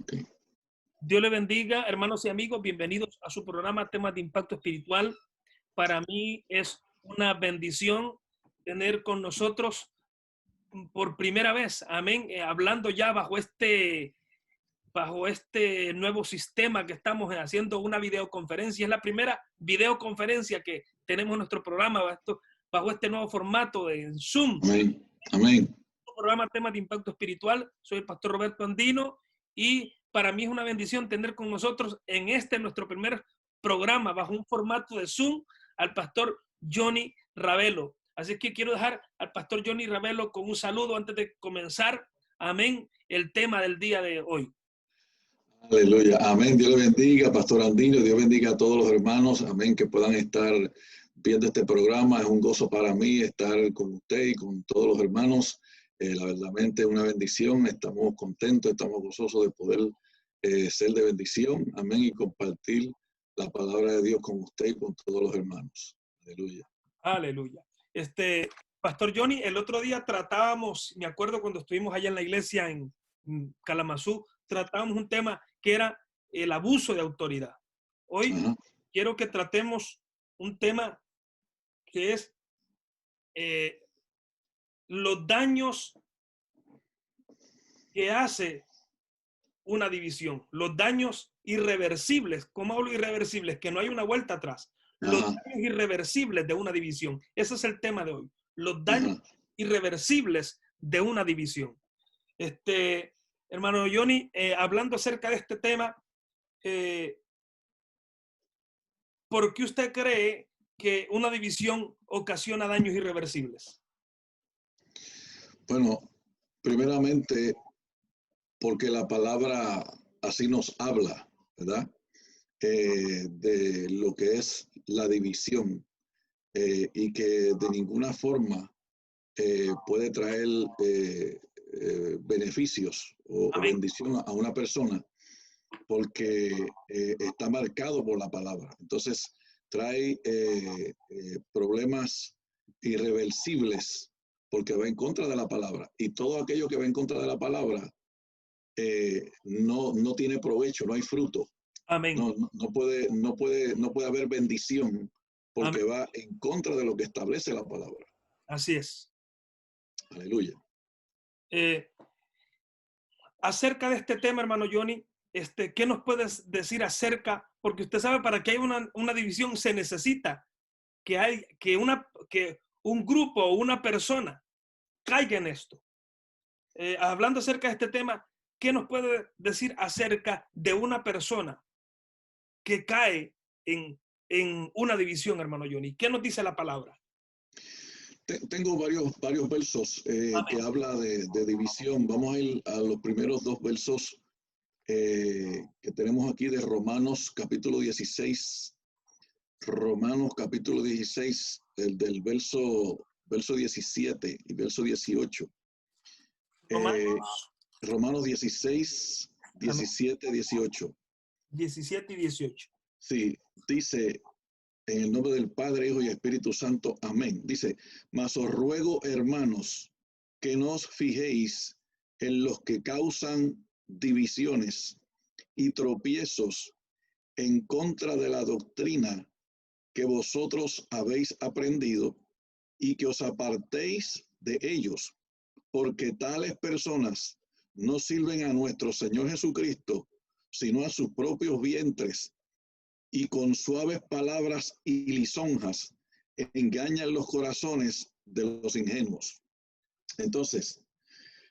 Okay. Dios le bendiga, hermanos y amigos. Bienvenidos a su programa Temas de Impacto Espiritual. Para mí es una bendición tener con nosotros por primera vez, amén, hablando ya bajo este nuevo sistema que estamos haciendo una videoconferencia. Es la primera videoconferencia que tenemos en nuestro programa bajo este nuevo formato de Zoom. Amén. Amén. Programa Temas de Impacto Espiritual. Soy el pastor Roberto Andino y para mí es una bendición tener con nosotros en nuestro primer programa bajo un formato de Zoom al pastor Johnny Ravelo. Así que quiero dejar al pastor Johnny Ravelo con un saludo antes de comenzar. Amén. El tema del día de hoy. Aleluya. Amén. Dios le bendiga, pastor Andino. Dios bendiga a todos los hermanos. Amén. Que puedan estar viendo este programa. Es un gozo para mí estar con usted y con todos los hermanos. La verdaderamente es una bendición. Estamos contentos, estamos gozosos de poder ser de bendición. Amén. Y compartir la palabra de Dios con usted y con todos los hermanos. Aleluya. Aleluya. Pastor Johnny, el otro día tratábamos, me acuerdo cuando estuvimos allá en la iglesia en Kalamazoo, tratábamos un tema que era el abuso de autoridad. Hoy quiero que tratemos un tema que es los daños que hace una división, los daños irreversibles. ¿Cómo hablo irreversibles? Que no hay una vuelta atrás. Los daños irreversibles de una división. Ese es el tema de hoy. Los daños irreversibles de una división. Hermano Johnny, hablando acerca de este tema, ¿por qué usted cree que una división ocasiona daños irreversibles? Bueno, primeramente, porque la palabra así nos habla, ¿verdad? De lo que es la división y que de ninguna forma puede traer beneficios o bendición a una persona porque está marcado por la palabra. Entonces trae problemas irreversibles porque va en contra de la palabra, y todo aquello que va en contra de la palabra no tiene provecho, no hay fruto. Amén. No puede haber bendición porque Amén. va en contra de lo que establece la palabra. Así es. Aleluya. Acerca de este tema, hermano Johnny, ¿qué nos puedes decir acerca? Porque usted sabe, para que haya una división se necesita que un grupo o una persona caiga en esto. Hablando acerca de este tema, ¿qué nos puede decir acerca de una persona que cae en una división, hermano Johnny? ¿Qué nos dice la palabra? Tengo varios versos que habla de división. Vamos a ir a los primeros dos versos que tenemos aquí de Romanos capítulo 16. Romanos capítulo 16, del verso 17 y verso 18. Romanos 16, 17, 18. 17 y 18. Sí, dice: en el nombre del Padre, Hijo y Espíritu Santo. Amén. Dice: mas os ruego, hermanos, que no os fijéis en los que causan divisiones y tropiezos en contra de la doctrina que vosotros habéis aprendido, y que os apartéis de ellos, porque tales personas no sirven a nuestro Señor Jesucristo, sino a sus propios vientres, y con suaves palabras y lisonjas engañan los corazones de los ingenuos. Entonces,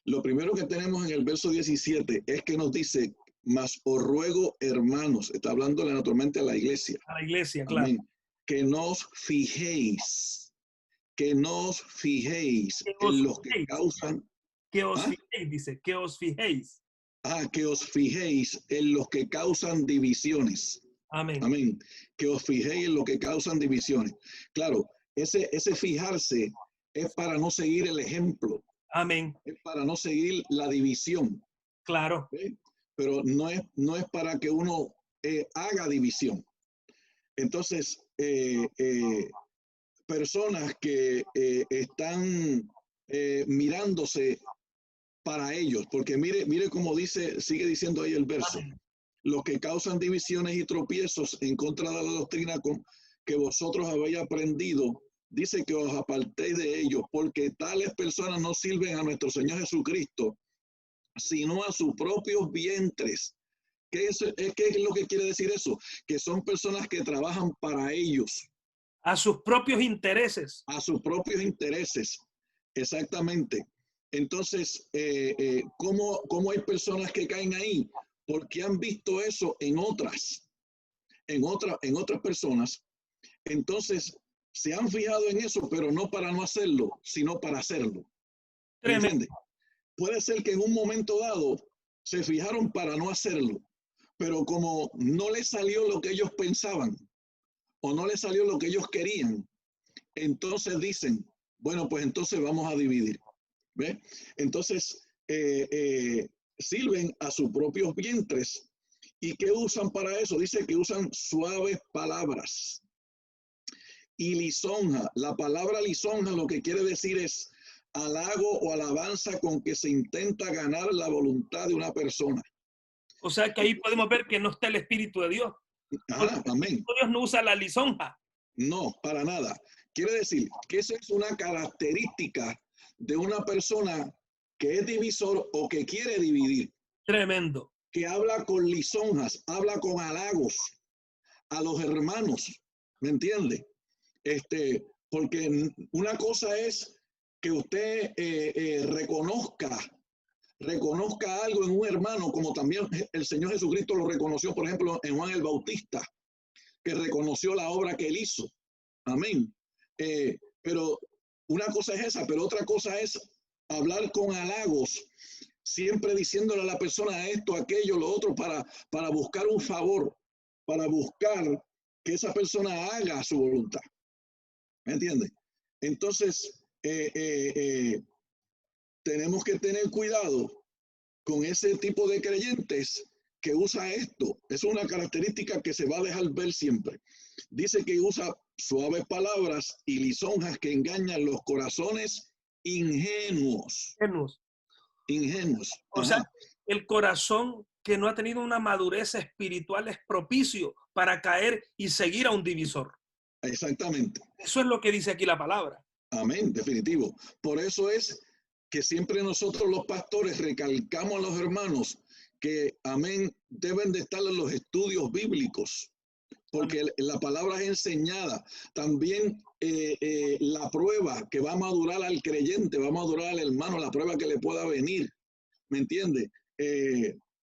lo primero que tenemos en el verso 17 es que nos dice: mas os ruego, hermanos, está hablándole naturalmente a la iglesia. A la iglesia, claro. Amén. Que no os fijéis, en los que causan. Que os fijéis, dice, que os fijéis. Que os fijéis en los que causan divisiones. Amén. Amén. Que os fijéis en lo que causan divisiones. Claro, ese fijarse es para no seguir el ejemplo. Amén. Es para no seguir la división. Claro. Pero no es para que uno haga división. Entonces, personas que están mirándose para ellos, porque mire cómo dice, sigue diciendo ahí el verso. Amén. Los que causan divisiones y tropiezos en contra de la doctrina que vosotros habéis aprendido, dice que os apartéis de ellos, porque tales personas no sirven a nuestro Señor Jesucristo, sino a sus propios vientres. ¿Qué es lo que quiere decir eso? Que son personas que trabajan para ellos. A sus propios intereses. A sus propios intereses, exactamente. Entonces, ¿cómo hay personas que caen ahí? Porque han visto eso en otras personas. Entonces, se han fijado en eso, pero no para no hacerlo, sino para hacerlo. ¿Me entiendes? Puede ser que en un momento dado se fijaron para no hacerlo, pero como no les salió lo que ellos pensaban o no les salió lo que ellos querían, entonces dicen, bueno, pues entonces vamos a dividir. ¿Ves? Entonces, sirven a sus propios vientres. ¿Y qué usan para eso? Dice que usan suaves palabras. Y lisonja, la palabra lisonja lo que quiere decir es halago o alabanza con que se intenta ganar la voluntad de una persona. O sea que ahí podemos ver que no está el Espíritu de Dios. Ajá, amén. Dios no usa la lisonja. No, para nada. Quiere decir que esa es una característica de una persona que es divisor o que quiere dividir. Tremendo. Que habla con lisonjas, habla con halagos a los hermanos, ¿me entiende? Porque una cosa es que usted reconozca algo en un hermano, como también el Señor Jesucristo lo reconoció, por ejemplo, en Juan el Bautista, que reconoció la obra que él hizo. Amén. Pero una cosa es esa, pero otra cosa es hablar con halagos, siempre diciéndole a la persona esto, aquello, lo otro, para buscar un favor, para buscar que esa persona haga su voluntad. ¿Me entiendes? Entonces, tenemos que tener cuidado con ese tipo de creyentes que usa esto. Es una característica que se va a dejar ver siempre. Dice que usa suaves palabras y lisonjas que engañan los corazones ingenuos. Ingenuos. O sea, el corazón que no ha tenido una madurez espiritual es propicio para caer y seguir a un divisor. Exactamente. Eso es lo que dice aquí la palabra. Amén, definitivo. Por eso es que siempre nosotros los pastores recalcamos a los hermanos que, amén, deben de estar en los estudios bíblicos, porque la palabra es enseñada. También la prueba que va a madurar al creyente, va a madurar al hermano, la prueba que le pueda venir, ¿me entiende?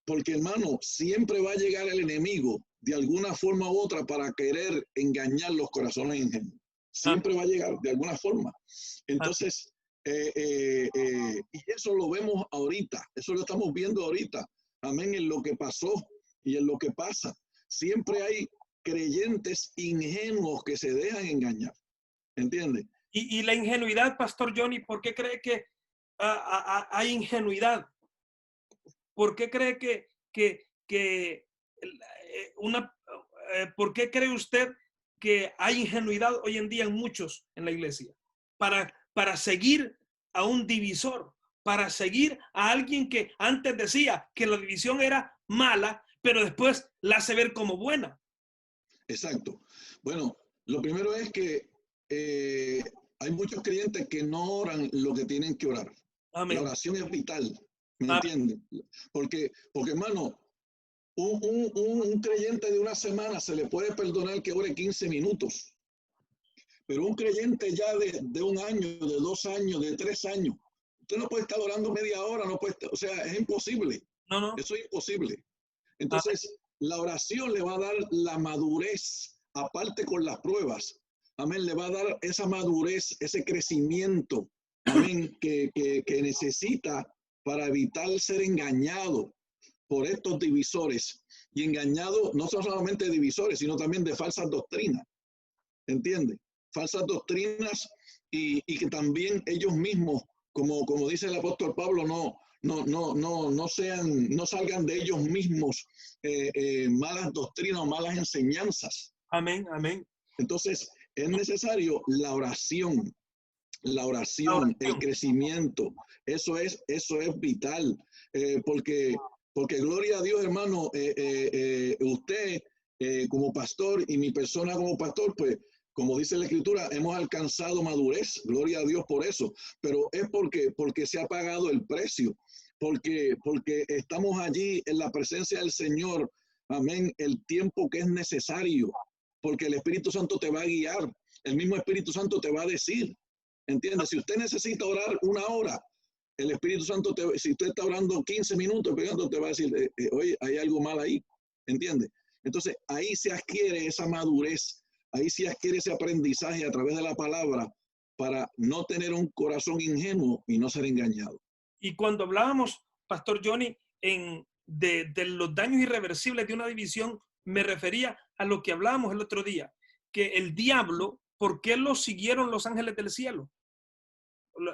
Porque, hermano, siempre va a llegar el enemigo de alguna forma u otra para querer engañar los corazones ingenuos. Siempre va a llegar de alguna forma. Entonces, y eso lo vemos ahorita, eso lo estamos viendo ahorita, amén, en lo que pasó y en lo que pasa. Siempre hay creyentes ingenuos que se dejan engañar, ¿entiendes? Y la ingenuidad, Pastor Johnny, ¿por qué cree que hay ingenuidad? ¿Por qué cree ¿por qué cree usted que hay ingenuidad hoy en día en muchos en la iglesia? Para seguir a un divisor, para seguir a alguien que antes decía que la división era mala, pero después la hace ver como buena. Exacto. Bueno, lo primero es que hay muchos creyentes que no oran lo que tienen que orar. Amén. La oración es vital, ¿me entienden? Porque, hermano, un creyente de una semana se le puede perdonar que ore 15 minutos. Pero un creyente ya de 1 año, de 2 años, de 3 años, usted no puede estar orando media hora, no puede estar, o sea, es imposible. No. Eso es imposible. Entonces, la oración le va a dar la madurez, aparte con las pruebas. Amén, le va a dar esa madurez, ese crecimiento, amén, que necesita para evitar ser engañado por estos divisores. Y engañado no solamente de divisores, sino también de falsas doctrinas. ¿Entiende? Falsas doctrinas y que también ellos mismos, como dice el apóstol Pablo, no salgan de ellos mismos malas doctrinas o malas enseñanzas. Amén, amén. Entonces, es necesario la oración. la oración, el crecimiento. Eso es vital, porque gloria a Dios, hermano, usted como pastor y mi persona como pastor, pues como dice la Escritura, hemos alcanzado madurez, gloria a Dios por eso, pero es porque se ha pagado el precio, porque estamos allí en la presencia del Señor, amén, el tiempo que es necesario, porque el Espíritu Santo te va a guiar, el mismo Espíritu Santo te va a decir, ¿entiendes? Si usted necesita orar 1 hora, el Espíritu Santo, si usted está orando 15 minutos, el Espíritu Santo te va a decir, oye, hay algo mal ahí, ¿entiendes? Entonces, ahí se adquiere esa madurez, ahí se adquiere ese aprendizaje a través de la palabra para no tener un corazón ingenuo y no ser engañado. Y cuando hablábamos, Pastor Johnny, de los daños irreversibles de una división, me refería a lo que hablábamos el otro día, que el diablo, ¿por qué lo siguieron los ángeles del cielo?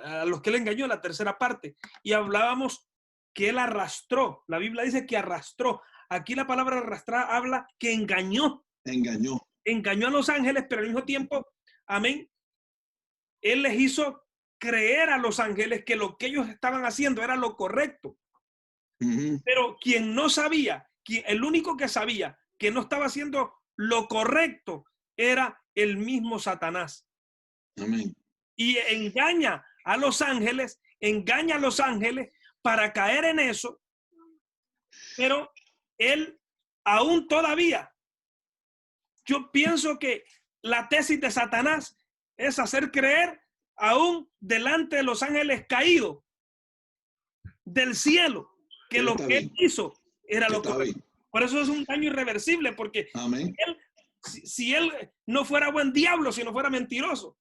A los que le engañó, la tercera parte. Y hablábamos que él arrastró. La Biblia dice que arrastró. Aquí la palabra arrastrar habla que engañó. Engañó a los ángeles, pero al mismo tiempo, amén, él les hizo creer a los ángeles que lo que ellos estaban haciendo era lo correcto. Pero quien no sabía, el único que sabía que no estaba haciendo lo correcto era el mismo Satanás. Amén. Y engaña a los ángeles para caer en eso, pero él aún todavía, yo pienso que la tesis de Satanás es hacer creer aún delante de los ángeles caídos del cielo que lo que él hizo era lo correcto. Por eso es un daño irreversible, porque él, si él no fuera buen diablo, si no fuera mentiroso.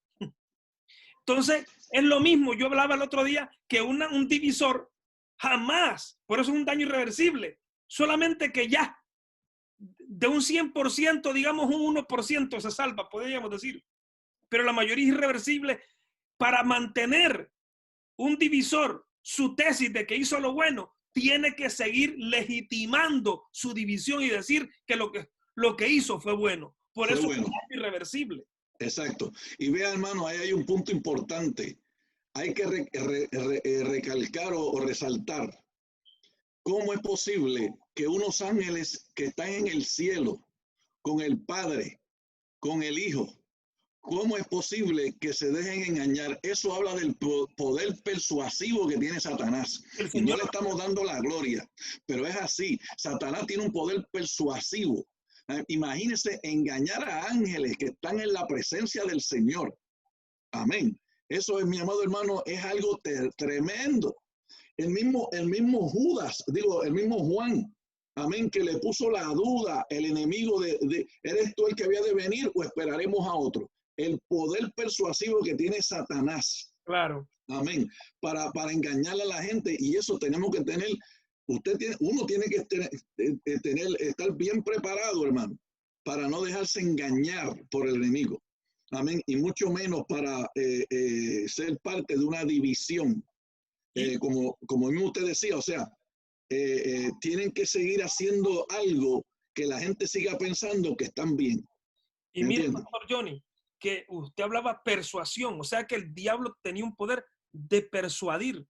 Entonces, es lo mismo. Yo hablaba el otro día que un divisor jamás, por eso es un daño irreversible, solamente que ya de un 100%, digamos un 1% se salva, podríamos decir. Pero la mayoría es irreversible. Para mantener un divisor su tesis de que hizo lo bueno, tiene que seguir legitimando su división y decir que lo que hizo fue bueno. Por eso es irreversible. Exacto. Y vea, hermano, ahí hay un punto importante. Hay que recalcar o resaltar cómo es posible que unos ángeles que están en el cielo con el Padre, con el Hijo, ¿cómo es posible que se dejen engañar? Eso habla del poder persuasivo que tiene Satanás. Y no le estamos dando la gloria, pero es así. Satanás tiene un poder persuasivo. Imagínense engañar a ángeles que están en la presencia del Señor. Amén. Eso es, mi amado hermano, es algo tremendo. El mismo Judas, el mismo Juan, amén, que le puso la duda, el enemigo ¿eres tú el que había de venir o esperaremos a otro? El poder persuasivo que tiene Satanás. Claro. Amén. Para engañarle a la gente, y eso tenemos que tener. Uno tiene que estar bien preparado, hermano, para no dejarse engañar por el enemigo. Amén. Y mucho menos para ser parte de una división. Como mismo usted decía, o sea, tienen que seguir haciendo algo que la gente siga pensando que están bien. Y mire, Pastor Johnny, que usted hablaba persuasión, o sea que el diablo tenía un poder de persuadir.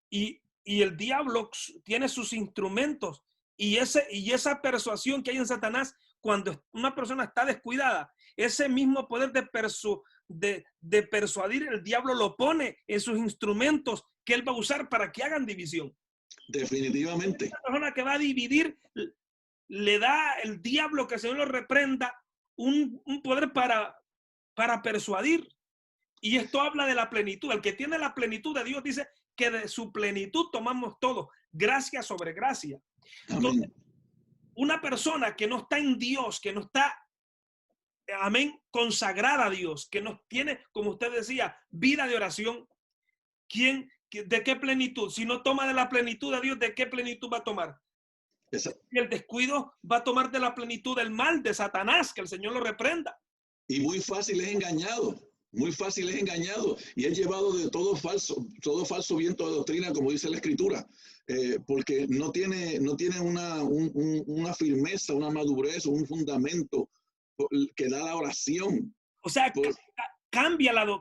Y el diablo tiene sus instrumentos y esa persuasión que hay en Satanás, cuando una persona está descuidada, ese mismo poder de persuadir, el diablo lo pone en sus instrumentos que él va a usar para que hagan división. Definitivamente. Una persona que va a dividir, le da el diablo, que el Señor lo reprenda, un poder para persuadir. Y esto habla de la plenitud. El que tiene la plenitud de Dios dice que de su plenitud tomamos todo, gracia sobre gracia. Entonces, una persona que no está en Dios, que no está, amén, consagrada a Dios, que no tiene, como usted decía, vida de oración, ¿de qué plenitud? Si no toma de la plenitud de Dios, ¿de qué plenitud va a tomar? Y el descuido va a tomar de la plenitud del mal, de Satanás, que el Señor lo reprenda. Y muy fácil es engañado. Muy fácil es engañado y es llevado de todo falso viento de doctrina, como dice la Escritura, porque no tiene una firmeza, una madurez, un fundamento que da la oración. O sea,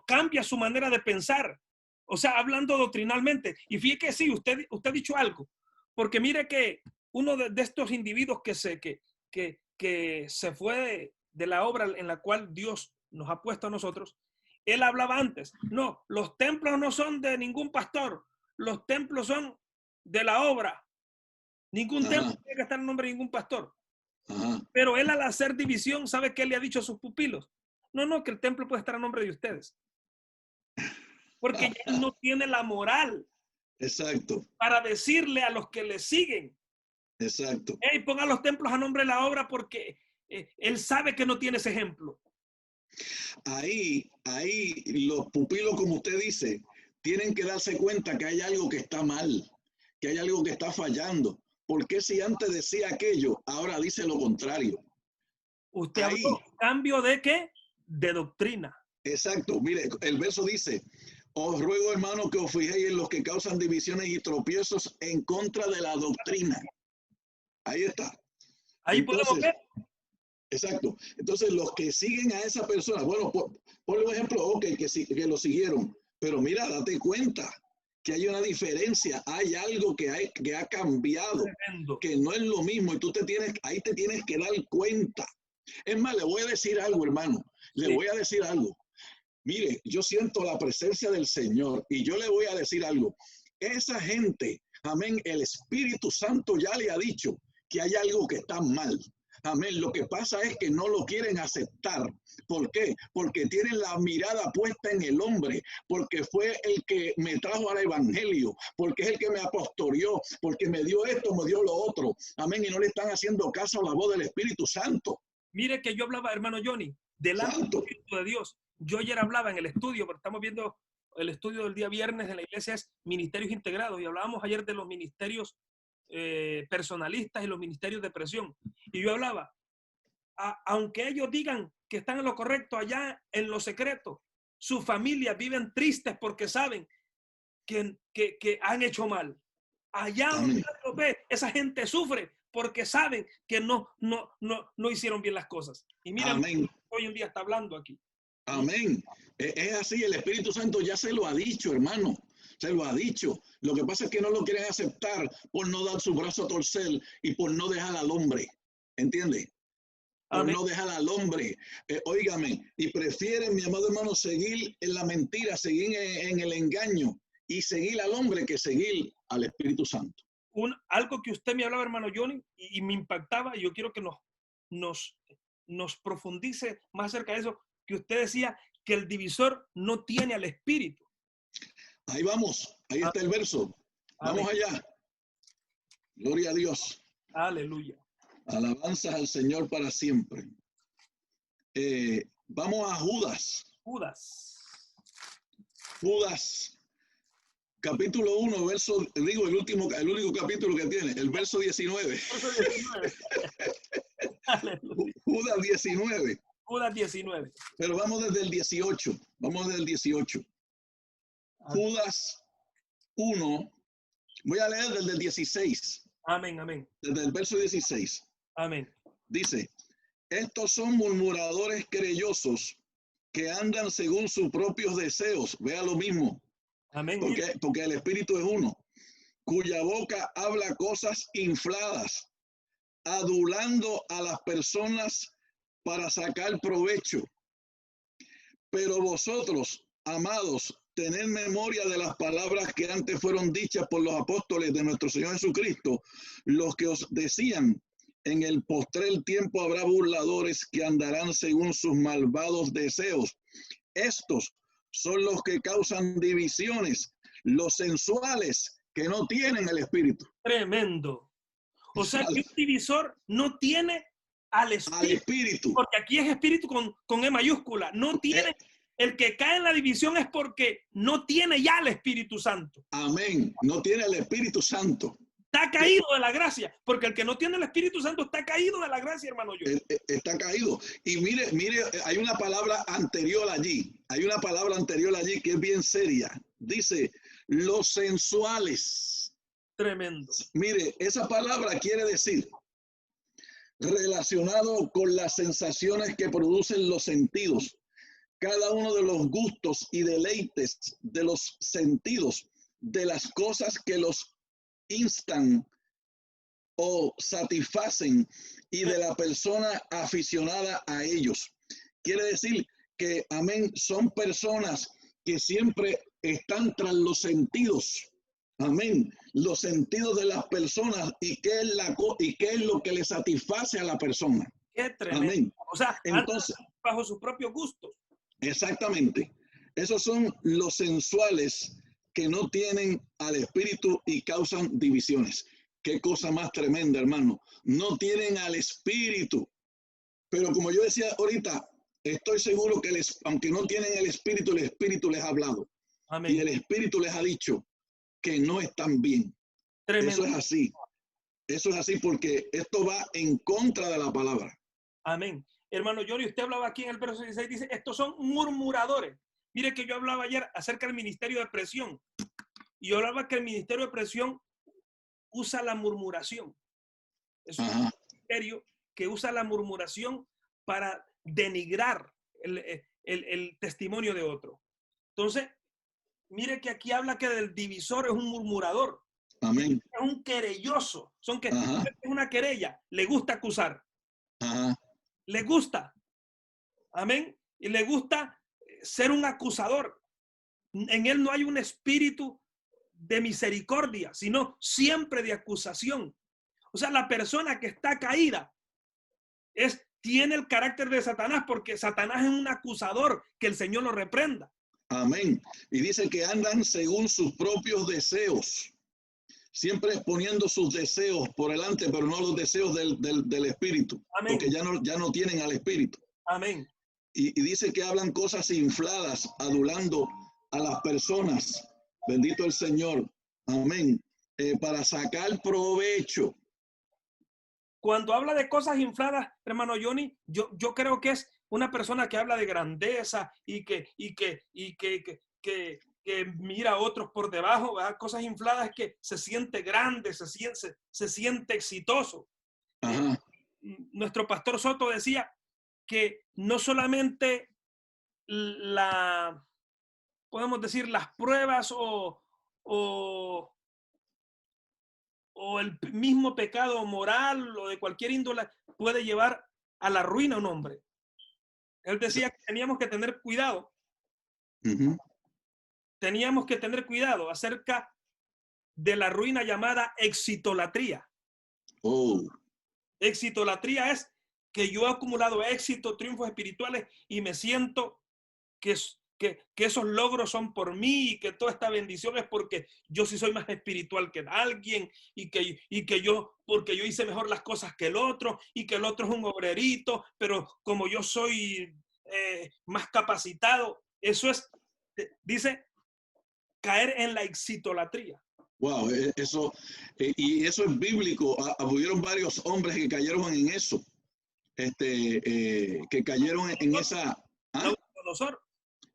cambia su manera de pensar. O sea, hablando doctrinalmente. Y fíjate que sí, usted ha dicho algo. Porque mire que uno de estos individuos que se fue de la obra en la cual Dios nos ha puesto a nosotros, él hablaba antes. No, los templos no son de ningún pastor. Los templos son de la obra. Ningún templo tiene que estar en nombre de ningún pastor. Pero él, al hacer división, ¿sabe qué le ha dicho a sus pupilos? No, que el templo puede estar a nombre de ustedes. Porque ya él no tiene la moral. Exacto. Para decirle a los que le siguen. Exacto. Hey, pongan los templos a nombre de la obra, porque él sabe que no tiene ese ejemplo. Ahí los pupilos, como usted dice, tienen que darse cuenta que hay algo que está mal, que hay algo que está fallando. Porque si antes decía aquello, ahora dice lo contrario? Usted habló cambio de qué? De doctrina. Exacto. Mire, el verso dice: os ruego, hermano, que os fijéis en los que causan divisiones y tropiezos en contra de la doctrina. Ahí está. Ahí podemos ver. Exacto. Entonces, los que siguen a esa persona, bueno, ponle un ejemplo, ok, que lo siguieron, pero mira, date cuenta que hay una diferencia, hay algo que ha cambiado, tremendo, que no es lo mismo, y ahí te tienes que dar cuenta. Es más, le voy a decir algo, hermano, voy a decir algo. Mire, yo siento la presencia del Señor y yo le voy a decir algo. Esa gente, amén, el Espíritu Santo ya le ha dicho que hay algo que está mal. Amén. Lo que pasa es que no lo quieren aceptar. ¿Por qué? Porque tienen la mirada puesta en el hombre, porque fue el que me trajo al evangelio, porque es el que me apastoreó, porque me dio esto, me dio lo otro. Amén. Y no le están haciendo caso a la voz del Espíritu Santo. Mire que yo hablaba, hermano Johnny, del Espíritu de Dios. Yo ayer hablaba en el estudio, porque estamos viendo el estudio del día viernes en la iglesia, es Ministerios Integrados, y hablábamos ayer de los ministerios personalistas y los ministerios de presión. Y yo hablaba, aunque ellos digan que están en lo correcto, allá en lo secreto, sus familias viven tristes porque saben que han hecho mal. Allá donde lo ve, esa gente sufre porque saben que no hicieron bien las cosas. Y mira, hoy en día está hablando aquí. Amén. Es así, el Espíritu Santo ya se lo ha dicho, hermano. Se lo ha dicho. Lo que pasa es que no lo quieren aceptar por no dar su brazo a torcer y por no dejar al hombre. ¿Entiende? Por no dejar al hombre. Óigame, y prefieren, mi amado hermano, seguir en la mentira, seguir en el engaño y seguir al hombre que seguir al Espíritu Santo. Algo que usted me hablaba, hermano Johnny, y me impactaba, y yo quiero que nos profundice más acerca de eso, que usted decía que el divisor no tiene al Espíritu. Ahí vamos, ahí está el verso. Vamos allá. Gloria a Dios. Aleluya. Alabanzas al Señor para siempre. Vamos a Judas. Judas, capítulo 1, verso, digo, el único capítulo que tiene, el verso 19. Judas 19. Judas 19. Pero vamos desde el 18. Vamos desde el 18. Judas 1. Voy a leer desde el 16. Amén, amén. Desde el verso 16. Amén. Dice: estos son murmuradores querellosos que andan según sus propios deseos. Vea lo mismo. Amén. Porque el Espíritu es uno. Cuya boca habla cosas infladas, adulando a las personas para sacar provecho. Pero vosotros, amados, tened memoria de las palabras que antes fueron dichas por los apóstoles de nuestro Señor Jesucristo, los que os decían: en el postrer tiempo habrá burladores que andarán según sus malvados deseos. Estos son los que causan divisiones, los sensuales que no tienen el Espíritu. Tremendo. O sea, que el divisor no tiene al Espíritu. Porque aquí es Espíritu con E mayúscula. No tiene. El que cae en la división es porque no tiene ya el Espíritu Santo. Amén. No tiene el Espíritu Santo. Está caído de la gracia, porque el que no tiene el Espíritu Santo está caído de la gracia, hermano. Está caído. Y mire, hay una palabra anterior allí. Hay una palabra anterior allí que es bien seria. Dice: los sensuales. Tremendo. Mire, esa palabra quiere decir relacionado con las sensaciones que producen los sentidos. cada uno de los gustos y deleites de los sentidos, de las cosas que los instan o satisfacen y de la persona aficionada a ellos. Quiere decir que, amén, son personas que siempre están tras los sentidos. Amén. Los sentidos de las personas y qué es lo que le satisface a la persona. Qué tremendo. Amén. O sea, entonces, bajo sus propios gustos. Exactamente. Esos son los sensuales que no tienen al espíritu y causan divisiones. Qué cosa más tremenda, hermano. No tienen al espíritu. Pero como yo decía ahorita, estoy seguro que aunque no tienen el espíritu les ha hablado. Amén. Y el espíritu les ha dicho que no están bien. Tremendo. Eso es así. Eso es así porque esto va en contra de la palabra. Amén. Hermano Johnny, usted hablaba aquí en el verso 16, dice, estos son murmuradores. Mire que yo hablaba ayer acerca del ministerio de presión. Y yo hablaba que el ministerio de presión usa la murmuración. Es un ministerio que usa la murmuración para denigrar el testimonio de otro. Entonces, mire que aquí habla que el divisor es un murmurador. Amén. Es un querelloso. Es una querella. Le gusta acusar. Le gusta. Amén. Y le gusta ser un acusador. En él no hay un espíritu de misericordia, sino siempre de acusación. O sea, la persona que está caída tiene el carácter de Satanás, porque Satanás es un acusador, que el Señor lo reprenda. Amén. Y dice que andan según sus propios deseos, siempre poniendo sus deseos por delante, pero no los deseos del espíritu. Amén. Porque ya no tienen al espíritu. Amén. Y dice que hablan cosas infladas, adulando a las personas. Bendito el Señor. Amén. Para sacar provecho. Cuando habla de cosas infladas, hermano Johnny, yo creo que es una persona que habla de grandeza y que mira a otros por debajo, ¿verdad? Cosas infladas que se siente grande, se siente exitoso. Nuestro pastor Soto decía que no solamente podemos decir las pruebas o el mismo pecado moral o de cualquier índole puede llevar a la ruina a un hombre. Él decía que teníamos que tener cuidado. Teníamos que tener cuidado acerca de la ruina llamada exitolatría. Exitolatría es que yo he acumulado éxito, triunfos espirituales y me siento que esos logros son por mí y que toda esta bendición es porque yo sí soy más espiritual que alguien y que yo, porque yo hice mejor las cosas que el otro y que el otro es un obrerito, pero como yo soy más capacitado, eso es, dice, caer en la exitolatría. Wow, y eso es bíblico. Hubieron varios hombres que cayeron en eso, que cayeron en esa.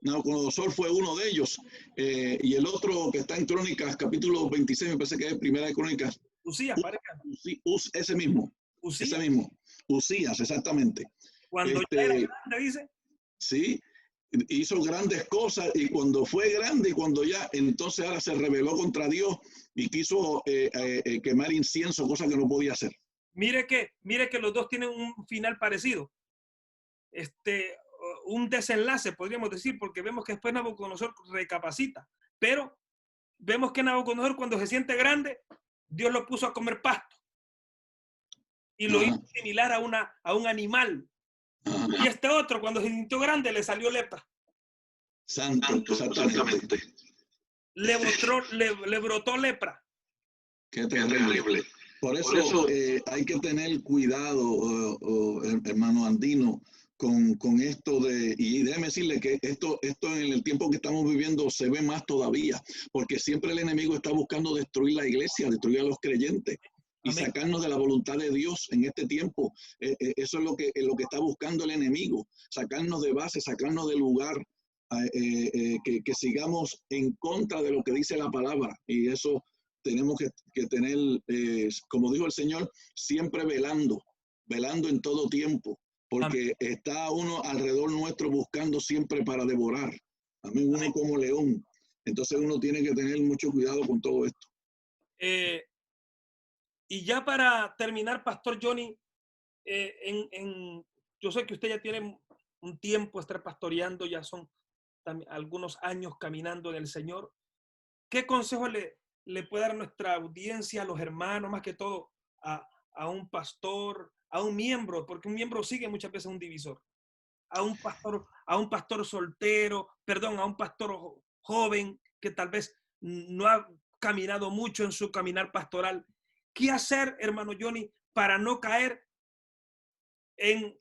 Nabucodonosor fue uno de ellos, y el otro que está en Crónicas, capítulo 26, me parece que es Primera de Crónicas. Usías, ese mismo. Usías, exactamente. Cuando ya era grande, dice. Sí, hizo grandes cosas y cuando fue grande y cuando ya, entonces ahora se rebeló contra Dios y quiso quemar incienso, cosa que no podía hacer. Mire que los dos tienen un final parecido. Un desenlace, podríamos decir, porque vemos que después Nabucodonosor recapacita, pero vemos que Nabucodonosor cuando se siente grande, Dios lo puso a comer pasto y lo hizo similar a un animal. Y este otro, cuando se sintió grande, le salió lepra. Santo, exactamente. Le brotó lepra. Qué terrible. Por eso hay que tener cuidado, hermano Andino, con esto y déjeme decirle que esto en el tiempo que estamos viviendo se ve más todavía, porque siempre el enemigo está buscando destruir la iglesia, destruir a los creyentes y sacarnos de la voluntad de Dios en este tiempo. Eso es lo que está buscando el enemigo, sacarnos de base, sacarnos del lugar, que sigamos en contra de lo que dice la palabra, y eso tenemos que tener, como dijo el Señor, siempre velando en todo tiempo. porque está uno alrededor nuestro buscando siempre para devorar. Amén, uno como león. Entonces uno tiene que tener mucho cuidado con todo esto. Y ya para terminar, Pastor Johnny, yo sé que usted ya tiene un tiempo estar pastoreando, ya son algunos años caminando en el Señor. ¿Qué consejo le puede dar a nuestra audiencia, a los hermanos, más que todo, a un pastor, a un miembro, porque un miembro sigue muchas veces un divisor, a un pastor soltero, perdón, a un pastor joven que tal vez no ha caminado mucho en su caminar pastoral? ¿Qué hacer, hermano Johnny, para no caer en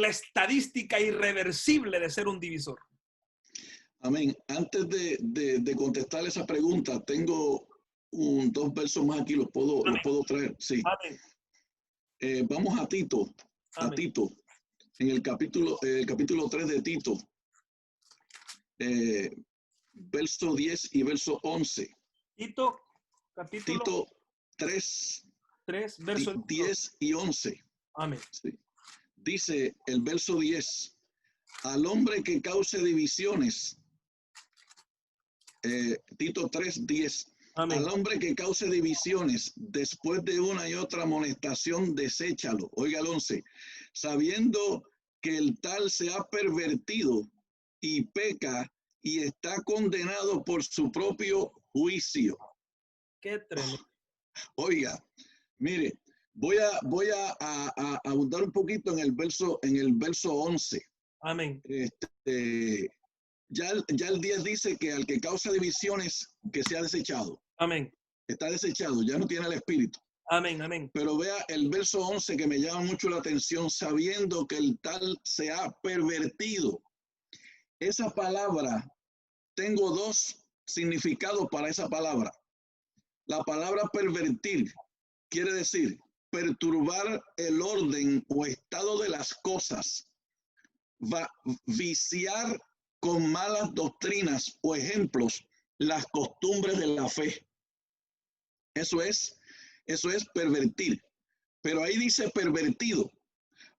la estadística irreversible de ser un divisor? Amén. Antes de contestar esa pregunta, tengo dos versos más aquí, los puedo traer. Sí. Amén. Vamos a Tito. Amén. A Tito. En el capítulo 3 de Tito. Verso 10 y verso 11. Tito, capítulo Tito 3, verso 10 y 11. Amén. Sí. Dice el verso 10, al hombre que cause divisiones, Tito 3, 10, Amén. al hombre que cause divisiones después de una y otra amonestación, deséchalo. Oiga el 11, sabiendo que el tal se ha pervertido y peca y está condenado por su propio juicio. Qué tremendo. Oiga, mire, voy a abundar un poquito en el verso 11. Amén. Ya el 10 dice que al que causa divisiones, que sea desechado. Amén. Está desechado, ya no tiene el espíritu. Amén, amén. Pero vea el verso 11 que me llama mucho la atención, sabiendo que el tal se ha pervertido. Esa palabra, tengo dos significados para esa palabra. La palabra pervertir quiere decir perturbar el orden o estado de las cosas, viciar con malas doctrinas o ejemplos las costumbres de la fe. Eso es pervertir. Pero ahí dice pervertido.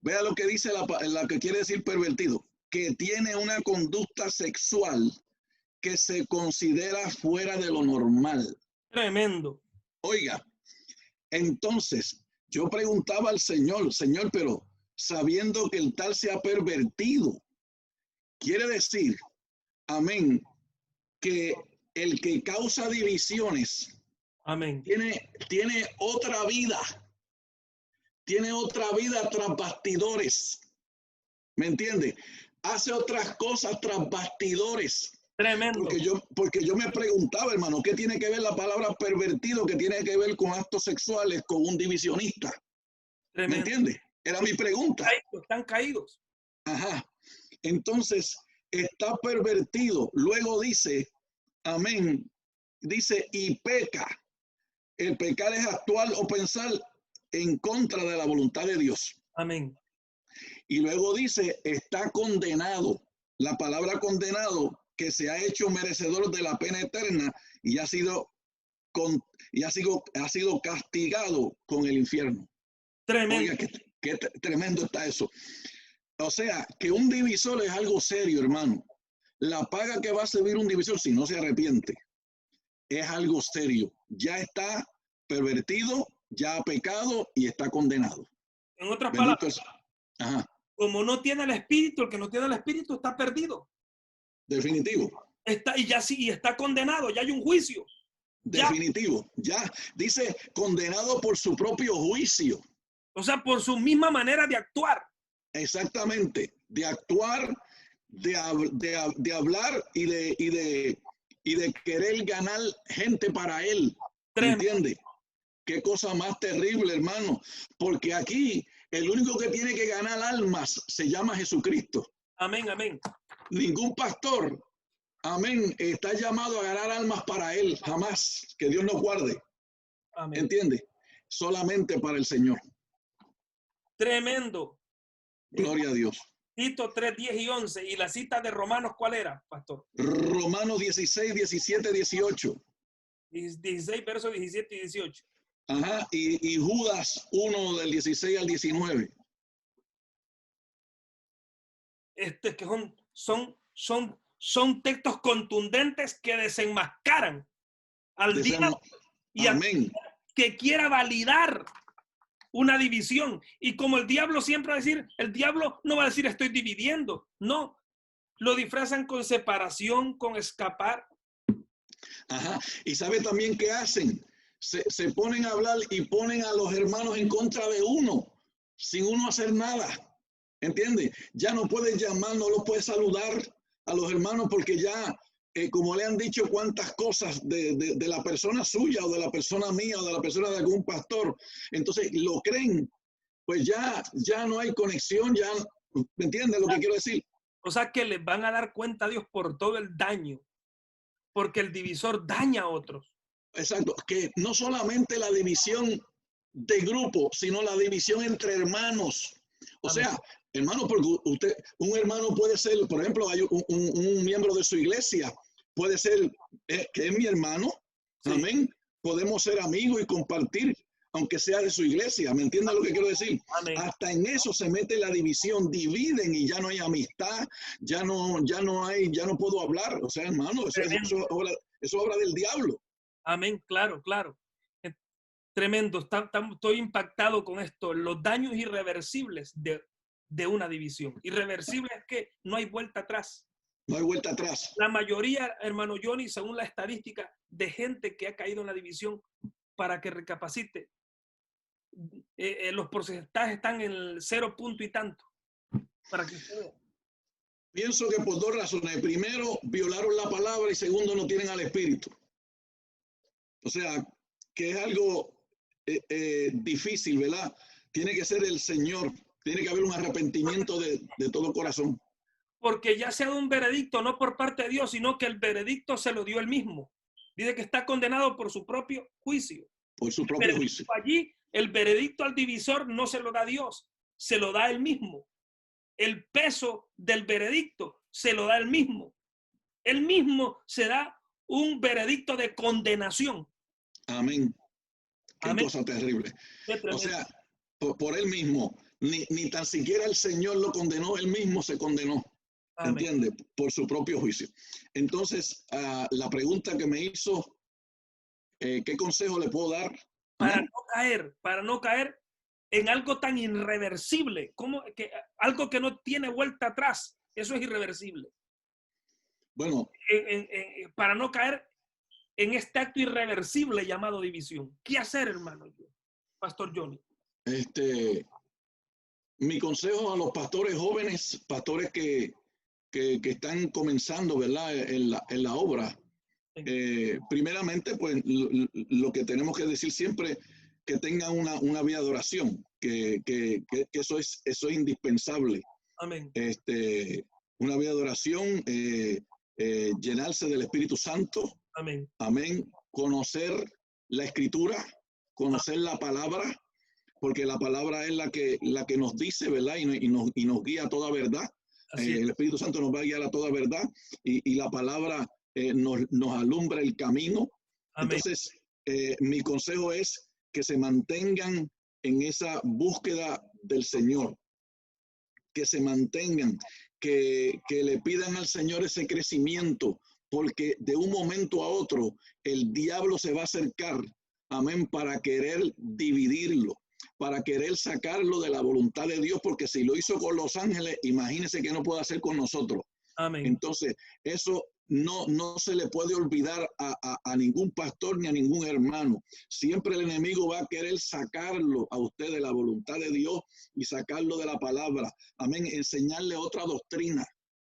Vea lo que dice la que quiere decir pervertido, que tiene una conducta sexual que se considera fuera de lo normal. Tremendo. Oiga, entonces yo preguntaba al Señor, pero sabiendo que el tal se ha pervertido, quiere decir, amén, que el que causa divisiones, amén, tiene otra vida. Tiene otra vida tras bastidores. ¿Me entiende? Hace otras cosas tras bastidores. Tremendo. Porque yo me preguntaba, hermano, ¿qué tiene que ver la palabra pervertido? ¿Qué tiene que ver con actos sexuales con un divisionista? Tremendo. ¿Me entiende? Era mi pregunta. Están caídos. Ajá. Entonces, está pervertido. Luego dice, amén, dice, y peca. El pecar es actuar o pensar en contra de la voluntad de Dios. Amén. Y luego dice, está condenado. La palabra condenado, que se ha hecho merecedor de la pena eterna y ha sido castigado con el infierno. Tremendo. Oiga, qué tremendo está eso. O sea, que un divisor es algo serio, hermano. La paga que va a servir un divisor si no se arrepiente es algo serio. Ya está pervertido, ya ha pecado y está condenado. En otras palabras, ajá, como no tiene el espíritu, el que no tiene el espíritu está perdido. Definitivo. Y está condenado, ya hay un juicio. Definitivo. Ya dice condenado por su propio juicio. O sea, por su misma manera de actuar. Exactamente, de actuar, de hablar y de querer ganar gente para él. ¿Me entiende? Qué cosa más terrible, hermano. Porque aquí el único que tiene que ganar almas se llama Jesucristo. Amén, amén. Ningún pastor, amén, está llamado a ganar almas para él, jamás. Que Dios nos guarde. Amén. ¿Entiende? Solamente para el Señor. Tremendo. Gloria a Dios. Tito 3, 10 y 11. ¿Y la cita de Romanos cuál era, pastor? Romanos 16, 17, 18. 16, versos 17 y 18. Ajá, y Judas 1 del 16 al 19. que son textos contundentes que desenmascaran al diablo y a que quiera validar una división. Y como el diablo siempre va a decir, el diablo no va a decir estoy dividiendo, no. Lo disfrazan con separación, con escapar. Ajá. Y sabe también qué hacen. Se ponen a hablar y ponen a los hermanos en contra de uno, sin uno hacer nada. ¿Entiende? Ya no puedes llamar, no los puedes saludar a los hermanos porque ya, como le han dicho cuántas cosas de la persona suya o de la persona mía o de la persona de algún pastor, entonces lo creen, pues ya no hay conexión, ya, ¿me entiendes lo que quiero decir? O sea que les van a dar cuenta a Dios por todo el daño, porque el divisor daña a otros. Exacto, que no solamente la división de grupo, sino la división entre hermanos. O sea, hermano, porque un hermano puede ser, por ejemplo, hay un miembro de su iglesia, puede ser que es mi hermano, sí. Amén. Podemos ser amigos y compartir, aunque sea de su iglesia, ¿me entiendes lo que quiero decir? Amén. Hasta en eso se mete la división, dividen y ya no hay amistad, ya no puedo hablar. O sea, hermano, eso obra del diablo. Amén, claro. Tremendo, estoy impactado con esto, los daños irreversibles de una división. Irreversible es que no hay vuelta atrás. No hay vuelta atrás. La mayoría, hermano Johnny, según la estadística de gente que ha caído en la división, para que recapacite, los porcentajes están en el 0 punto y tanto. Para que usted vea. Pienso que por dos razones. Primero, violaron la palabra y segundo, no tienen al Espíritu. O sea, que es algo difícil, ¿verdad? Tiene que ser el Señor, tiene que haber un arrepentimiento de todo corazón. Porque ya se ha dado un veredicto, no por parte de Dios, sino que el veredicto se lo dio él mismo. Dice que está condenado por su propio juicio. Por su propio juicio. Allí, el veredicto al divisor no se lo da Dios, se lo da él mismo. El peso del veredicto se lo da él mismo. Él mismo se da un veredicto de condenación. Amén. Qué cosa terrible. O sea, por él mismo, ni tan siquiera el Señor lo condenó, él mismo se condenó. ¿Entiende? Por su propio juicio. Entonces, la pregunta que me hizo, ¿qué consejo le puedo dar? Para no caer en algo tan irreversible, como que algo que no tiene vuelta atrás, eso es irreversible. Bueno. Para no caer en este acto irreversible llamado división. ¿Qué hacer, hermano? Pastor Johnny. Mi consejo a los pastores jóvenes, pastores que están comenzando, ¿verdad? En la obra. Primeramente, pues lo que tenemos que decir siempre, que tengan una vida de oración, que eso es indispensable. Amén. Una vida de oración, llenarse del Espíritu Santo. Amén. Amén. Conocer la Escritura, conocer la palabra, porque la palabra es la que nos dice, ¿verdad? Y nos guía a toda verdad. El Espíritu Santo nos va a guiar a toda verdad y la palabra nos alumbra el camino. Amén. Entonces, mi consejo es que se mantengan en esa búsqueda del Señor, que se mantengan, que le pidan al Señor ese crecimiento, porque de un momento a otro el diablo se va a acercar, amén, para querer dividirlo, para querer sacarlo de la voluntad de Dios, porque si lo hizo con los ángeles, imagínense que no puede hacer con nosotros. Amén. Entonces, eso no se le puede olvidar a ningún pastor ni a ningún hermano. Siempre el enemigo va a querer sacarlo a usted de la voluntad de Dios y sacarlo de la palabra. Amén. Enseñarle otra doctrina.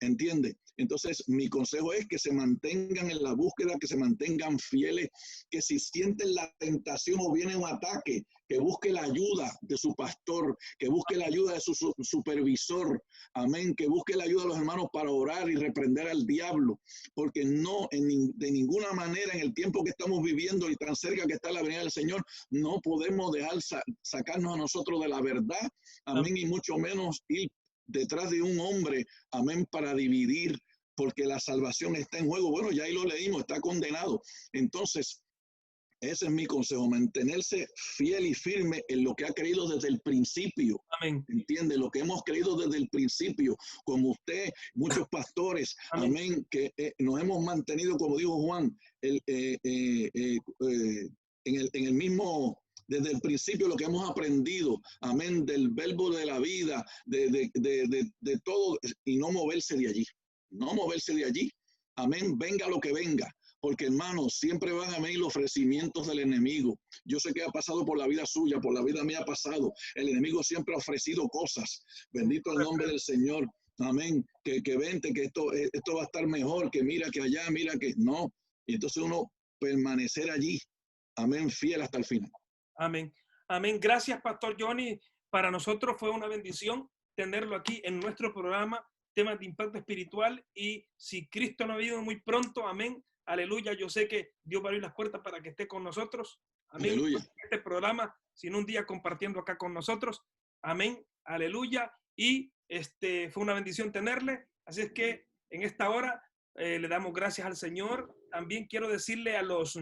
¿Entiende? Entonces, mi consejo es que se mantengan en la búsqueda, que se mantengan fieles, que si sienten la tentación o viene un ataque, que busque la ayuda de su pastor, que busque la ayuda de su supervisor, amén, que busque la ayuda de los hermanos para orar y reprender al diablo, porque de ninguna manera en el tiempo que estamos viviendo y tan cerca que está la venida del Señor, no podemos dejar sacarnos a nosotros de la verdad, amén, y mucho menos ir detrás de un hombre, amén, para dividir, porque la salvación está en juego. Bueno, ya ahí lo leímos, está condenado. Entonces, Ese es mi consejo, mantenerse fiel y firme en lo que ha creído desde el principio. Amén. ¿Entiende? Lo que hemos creído desde el principio, como usted, muchos pastores, Amén. amén, que nos hemos mantenido, como dijo Juan, en el mismo, desde el principio, lo que hemos aprendido, amén, del verbo de la vida, de todo, y no moverse de allí, no moverse de allí, amén, venga lo que venga. Porque, hermanos, siempre van a venir los ofrecimientos del enemigo. Yo sé que ha pasado por la vida suya, por la vida mía ha pasado. El enemigo siempre ha ofrecido cosas. Bendito el nombre del Señor. Amén. Que vente, que esto va a estar mejor, que mira que allá, mira que no. Y entonces uno permanecer allí. Amén, fiel hasta el final. Amén. Amén. Gracias, Pastor Johnny. Para nosotros fue una bendición tenerlo aquí en nuestro programa, temas de impacto espiritual. Y si Cristo no ha venido muy pronto, amén. Aleluya, yo sé que Dios va a abrir las puertas para que esté con nosotros. Amén. Aleluya. Este programa, sino un día compartiendo acá con nosotros. Amén. Aleluya. Y fue una bendición tenerle. Así es que en esta hora le damos gracias al Señor. También quiero decirle a los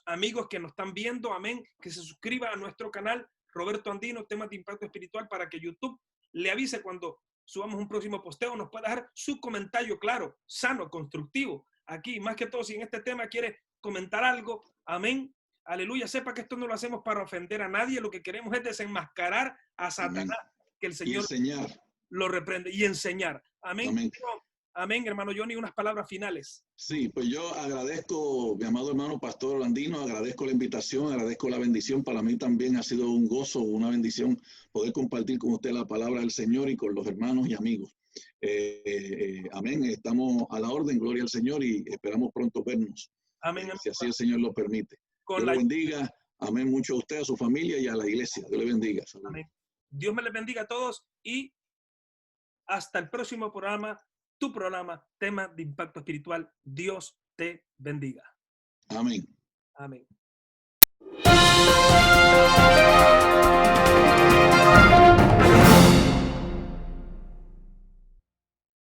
amigos que nos están viendo, amén, que se suscriban a nuestro canal Roberto Andino, temas de impacto espiritual, para que YouTube le avise cuando subamos un próximo posteo. Nos puede dejar su comentario, claro, sano, constructivo. Aquí, más que todo, si en este tema quiere comentar algo, amén, aleluya, sepa que esto no lo hacemos para ofender a nadie, lo que queremos es desenmascarar a Satanás, amén, que el Señor lo reprende, y enseñar. Amén. Amén. Amén, hermano Johnny, unas palabras finales. Sí, pues yo agradezco, mi amado hermano Pastor Orlandino, agradezco la invitación, agradezco la bendición. Para mí también ha sido un gozo, una bendición poder compartir con usted la palabra del Señor y con los hermanos y amigos. Amén, estamos a la orden, gloria al Señor, y esperamos pronto vernos. Amén. Si así el Señor lo permite. Dios le bendiga, amén, mucho a usted, a su familia y a la iglesia. Dios le bendiga. Salud. Amén. Dios me les bendiga a todos y hasta el próximo programa, tu programa, tema de impacto espiritual. Dios te bendiga. Amén. Amén.